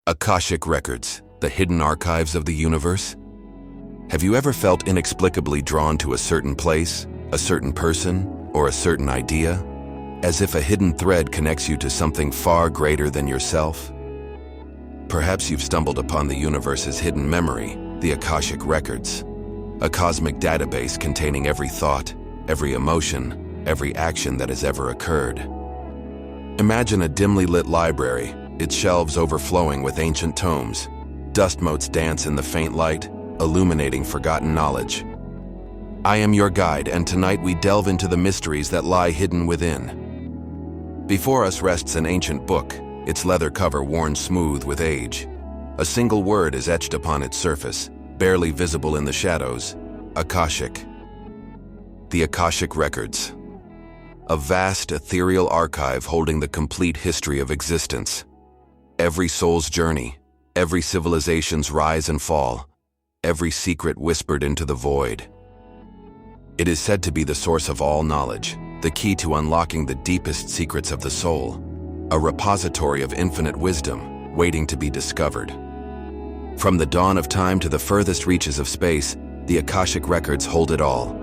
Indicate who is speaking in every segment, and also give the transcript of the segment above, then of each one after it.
Speaker 1: Akashic records, the hidden archives of the universe? Have you ever felt inexplicably drawn to a certain place, a certain person, or a certain idea, as if a hidden thread connects you to something far greater than yourself? Perhaps you've stumbled upon the universe's hidden memory, the Akashic records, a cosmic database containing every thought, every emotion, every action that has ever occurred. Imagine a dimly lit library, its shelves overflowing with ancient tomes. Dust motes dance in the faint light, illuminating forgotten knowledge. I am your guide, and tonight we delve into the mysteries that lie hidden within. Before us rests an ancient book, its leather cover worn smooth with age. A single word is etched upon its surface, barely visible in the shadows: Akashic. The Akashic records. A vast ethereal archive holding the complete history of existence. Every soul's journey, every civilization's rise and fall, every secret whispered into the void. It is said to be the source of all knowledge, the key to unlocking the deepest secrets of the soul, a repository of infinite wisdom waiting to be discovered. From the dawn of time to the furthest reaches of space, the Akashic records hold it all.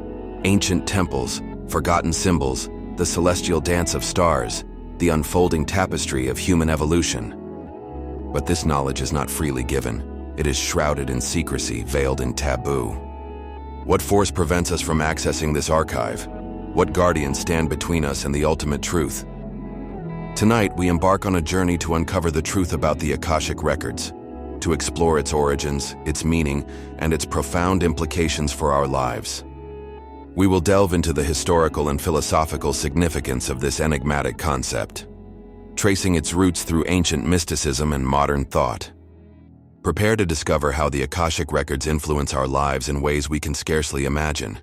Speaker 1: Ancient temples, forgotten symbols, the celestial dance of stars, the unfolding tapestry of human evolution. But this knowledge is not freely given. It is shrouded in secrecy, veiled in taboo. What force prevents us from accessing this archive? What guardians stand between us and the ultimate truth? Tonight, we embark on a journey to uncover the truth about the Akashic records, to explore its origins, its meaning, and its profound implications for our lives. We will delve into the historical and philosophical significance of this enigmatic concept, tracing its roots through ancient mysticism and modern thought. Prepare to discover how the Akashic records influence our lives in ways we can scarcely imagine,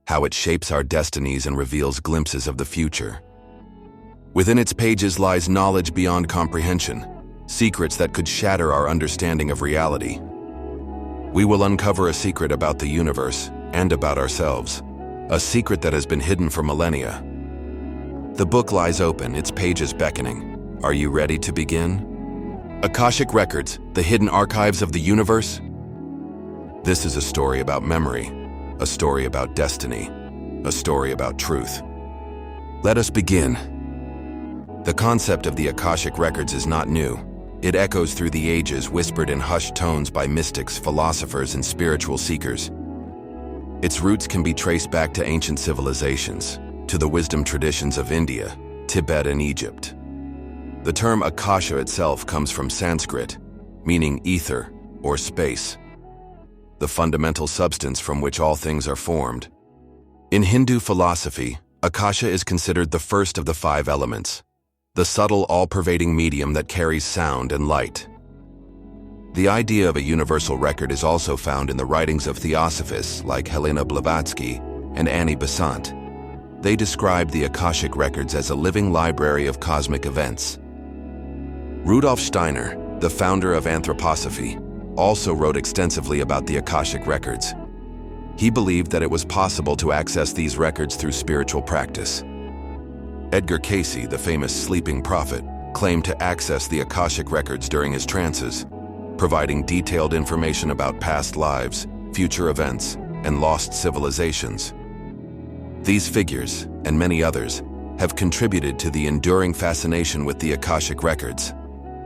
Speaker 1: how it shapes our destinies and reveals glimpses of the future. Within its pages lies knowledge beyond comprehension, secrets that could shatter our understanding of reality. We will uncover a secret about the universe and about ourselves, a secret that has been hidden for millennia. The book lies open, its pages beckoning. Are you ready to begin? Akashic records, the hidden archives of the universe? This is a story about memory, a story about destiny, a story about truth. Let us begin. The concept of the Akashic records is not new. It echoes through the ages, whispered in hushed tones by mystics, philosophers, and spiritual seekers. Its roots can be traced back to ancient civilizations, to the wisdom traditions of India, Tibet, and Egypt. The term Akasha itself comes from Sanskrit, meaning ether or space, the fundamental substance from which all things are formed. In Hindu philosophy, Akasha is considered the first of the 5 elements, the subtle, all-pervading medium that carries sound and light. The idea of a universal record is also found in the writings of theosophists like Helena Blavatsky and Annie Besant. They describe the Akashic records as a living library of cosmic events. Rudolf Steiner, the founder of anthroposophy, also wrote extensively about the Akashic records. He believed that it was possible to access these records through spiritual practice. Edgar Cayce, the famous sleeping prophet, claimed to access the Akashic records during his trances, providing detailed information about past lives, future events, and lost civilizations. These figures, and many others, have contributed to the enduring fascination with the Akashic records,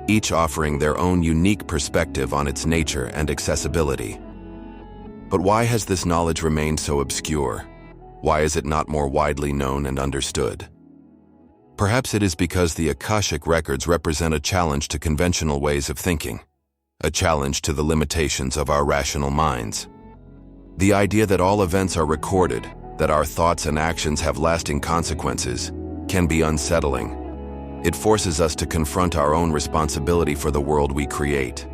Speaker 1: each offering their own unique perspective on its nature and accessibility. But why has this knowledge remained so obscure? Why is it not more widely known and understood? Perhaps it is because the Akashic records represent a challenge to conventional ways of thinking, a challenge to the limitations of our rational minds. The idea that all events are recorded, that our thoughts and actions have lasting consequences, can be unsettling. It forces us to confront our own responsibility for the world we create.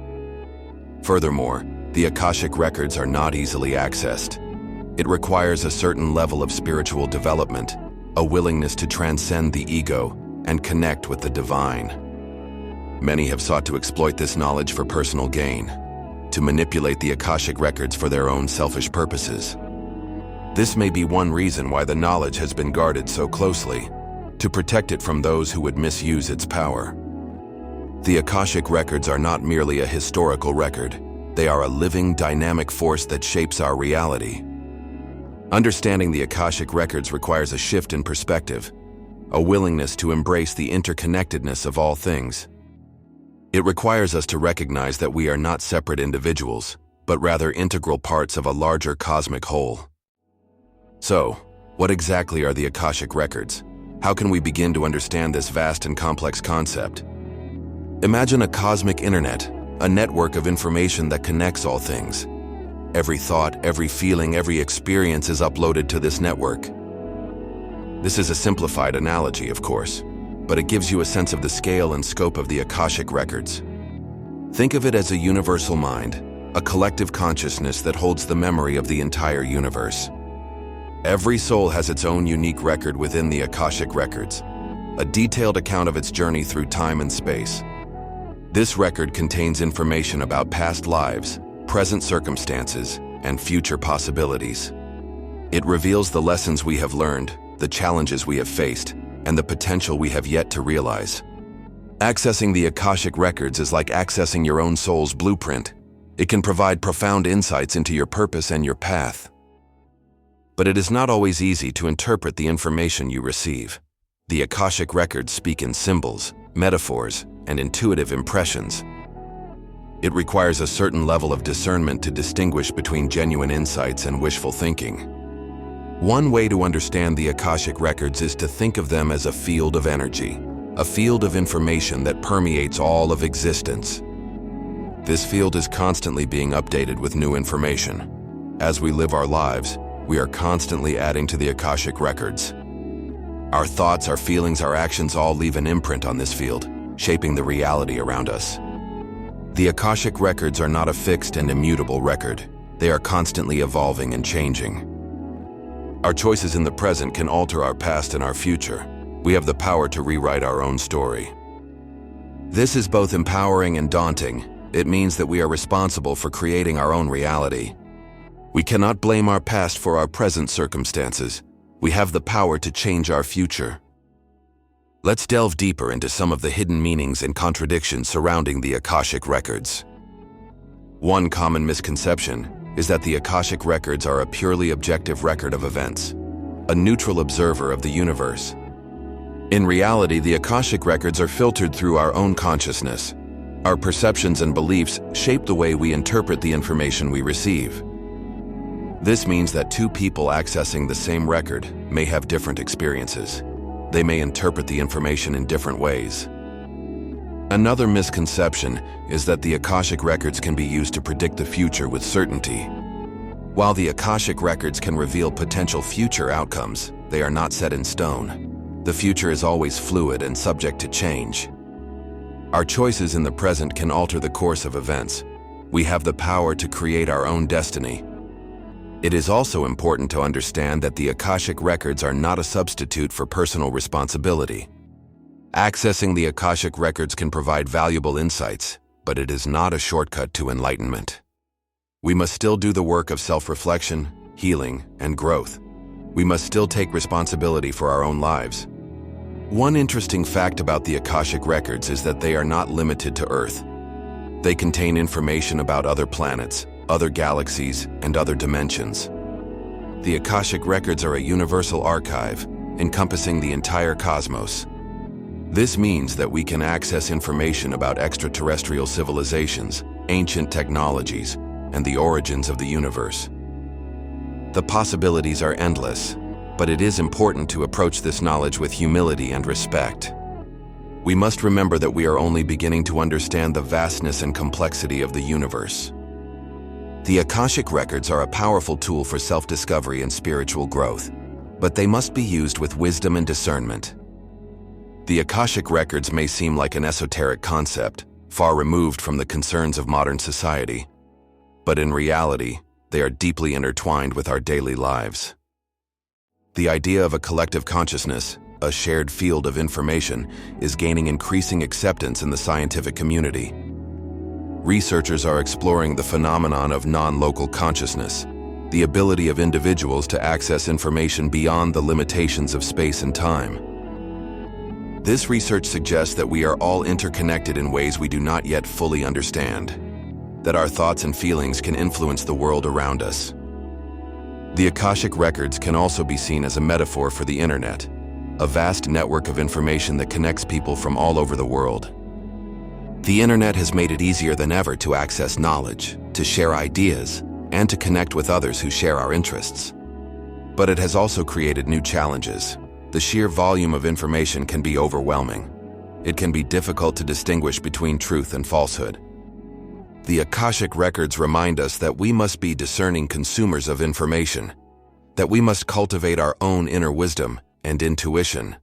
Speaker 1: Furthermore, the Akashic records are not easily accessed. It requires a certain level of spiritual development, a willingness to transcend the ego and connect with the divine. Many have sought to exploit this knowledge for personal gain, to manipulate the Akashic records for their own selfish purposes. This may be one reason why the knowledge has been guarded so closely, to protect it from those who would misuse its power. The Akashic records are not merely a historical record. They are a living, dynamic force that shapes our reality. Understanding the Akashic records requires a shift in perspective, a willingness to embrace the interconnectedness of all things. It requires us to recognize that we are not separate individuals, but rather integral parts of a larger cosmic whole. So, what exactly are the Akashic records? How can we begin to understand this vast and complex concept? Imagine a cosmic internet, a network of information that connects all things. Every thought, every feeling, every experience is uploaded to this network. This is a simplified analogy, of course, but it gives you a sense of the scale and scope of the Akashic records. Think of it as a universal mind, a collective consciousness that holds the memory of the entire universe. Every soul has its own unique record within the Akashic records, a detailed account of its journey through time and space. This record contains information about past lives, present circumstances, and future possibilities. It reveals the lessons we have learned, the challenges we have faced, and the potential we have yet to realize. Accessing the Akashic records is like accessing your own soul's blueprint. It can provide profound insights into your purpose and your path. But it is not always easy to interpret the information you receive. The Akashic records speak in symbols, metaphors, and intuitive impressions. It requires a certain level of discernment to distinguish between genuine insights and wishful thinking. One way to understand the Akashic records is to think of them as a field of energy, a field of information that permeates all of existence. This field is constantly being updated with new information. As we live our lives, we are constantly adding to the Akashic records. Our thoughts, our feelings, our actions all leave an imprint on this field, shaping the reality around us. The Akashic records are not a fixed and immutable record. They are constantly evolving and changing. Our choices in the present can alter our past and our future. We have the power to rewrite our own story. This is both empowering and daunting. It means that we are responsible for creating our own reality. We cannot blame our past for our present circumstances. We have the power to change our future. Let's delve deeper into some of the hidden meanings and contradictions surrounding the Akashic records. One common misconception is that the Akashic records are a purely objective record of events, a neutral observer of the universe. In reality, the Akashic records are filtered through our own consciousness. Our perceptions and beliefs shape the way we interpret the information we receive. This means that two people accessing the same record may have different experiences. They may interpret the information in different ways. Another misconception is that the Akashic records can be used to predict the future with certainty. While the Akashic records can reveal potential future outcomes, they are not set in stone. The future is always fluid and subject to change. Our choices in the present can alter the course of events. We have the power to create our own destiny. It is also important to understand that the Akashic records are not a substitute for personal responsibility. Accessing the Akashic records can provide valuable insights, but it is not a shortcut to enlightenment. We must still do the work of self-reflection, healing, and growth. We must still take responsibility for our own lives. One interesting fact about the Akashic records is that they are not limited to Earth. They contain information about other planets, other galaxies, and other dimensions. The Akashic records are a universal archive, encompassing the entire cosmos. This means that we can access information about extraterrestrial civilizations, ancient technologies, and the origins of the universe. The possibilities are endless, but it is important to approach this knowledge with humility and respect. We must remember that we are only beginning to understand the vastness and complexity of the universe. The Akashic records are a powerful tool for self-discovery and spiritual growth, but they must be used with wisdom and discernment. The Akashic records may seem like an esoteric concept, far removed from the concerns of modern society, but in reality, they are deeply intertwined with our daily lives. The idea of a collective consciousness, a shared field of information, is gaining increasing acceptance in the scientific community. Researchers are exploring the phenomenon of non-local consciousness, the ability of individuals to access information beyond the limitations of space and time. This research suggests that we are all interconnected in ways we do not yet fully understand, that our thoughts and feelings can influence the world around us. The Akashic Records can also be seen as a metaphor for the internet, a vast network of information that connects people from all over the world. The internet has made it easier than ever to access knowledge, to share ideas, and to connect with others who share our interests. But it has also created new challenges. The sheer volume of information can be overwhelming. It can be difficult to distinguish between truth and falsehood. The Akashic Records remind us that we must be discerning consumers of information, that we must cultivate our own inner wisdom and intuition.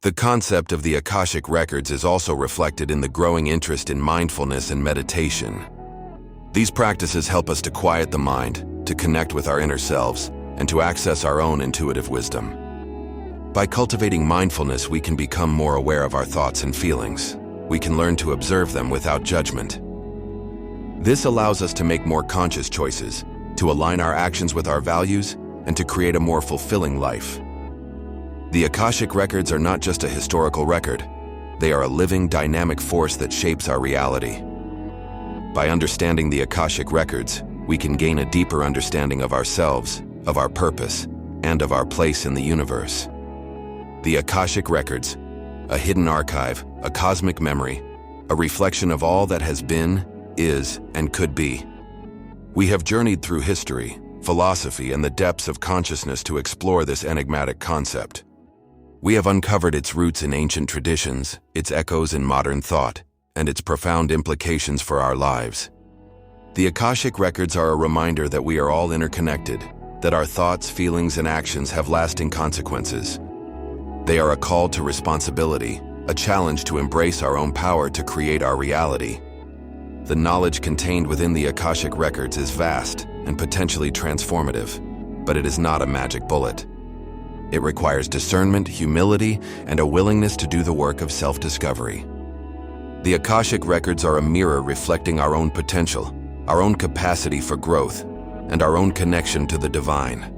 Speaker 1: The concept of the Akashic Records is also reflected in the growing interest in mindfulness and meditation. These practices help us to quiet the mind, to connect with our inner selves, and to access our own intuitive wisdom. By cultivating mindfulness, we can become more aware of our thoughts and feelings. We can learn to observe them without judgment. This allows us to make more conscious choices, to align our actions with our values, and to create a more fulfilling life. The Akashic Records are not just a historical record. They are a living, dynamic force that shapes our reality. By understanding the Akashic Records, we can gain a deeper understanding of ourselves, of our purpose, and of our place in the universe. The Akashic Records, a hidden archive, a cosmic memory, a reflection of all that has been, is, and could be. We have journeyed through history, philosophy, and the depths of consciousness to explore this enigmatic concept. We have uncovered its roots in ancient traditions, its echoes in modern thought, and its profound implications for our lives. The Akashic Records are a reminder that we are all interconnected, that our thoughts, feelings, and actions have lasting consequences. They are a call to responsibility, a challenge to embrace our own power to create our reality. The knowledge contained within the Akashic Records is vast and potentially transformative, but it is not a magic bullet. It requires discernment, humility, and a willingness to do the work of self-discovery. The Akashic Records are a mirror reflecting our own potential, our own capacity for growth, and our own connection to the divine.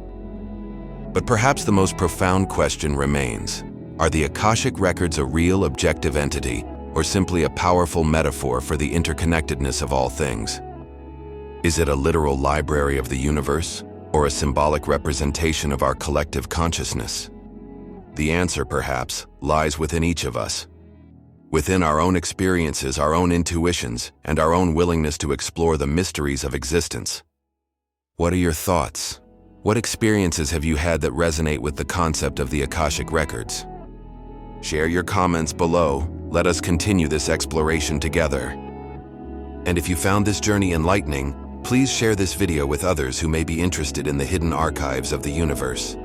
Speaker 1: But perhaps the most profound question remains: are the Akashic Records a real, objective entity, or simply a powerful metaphor for the interconnectedness of all things? Is it a literal library of the universe, or a symbolic representation of our collective consciousness? The answer, perhaps, lies within each of us. Within our own experiences, our own intuitions, and our own willingness to explore the mysteries of existence. What are your thoughts? What experiences have you had that resonate with the concept of the Akashic Records? Share your comments below. Let us continue this exploration together. And if you found this journey enlightening, please share this video with others who may be interested in the hidden archives of the universe.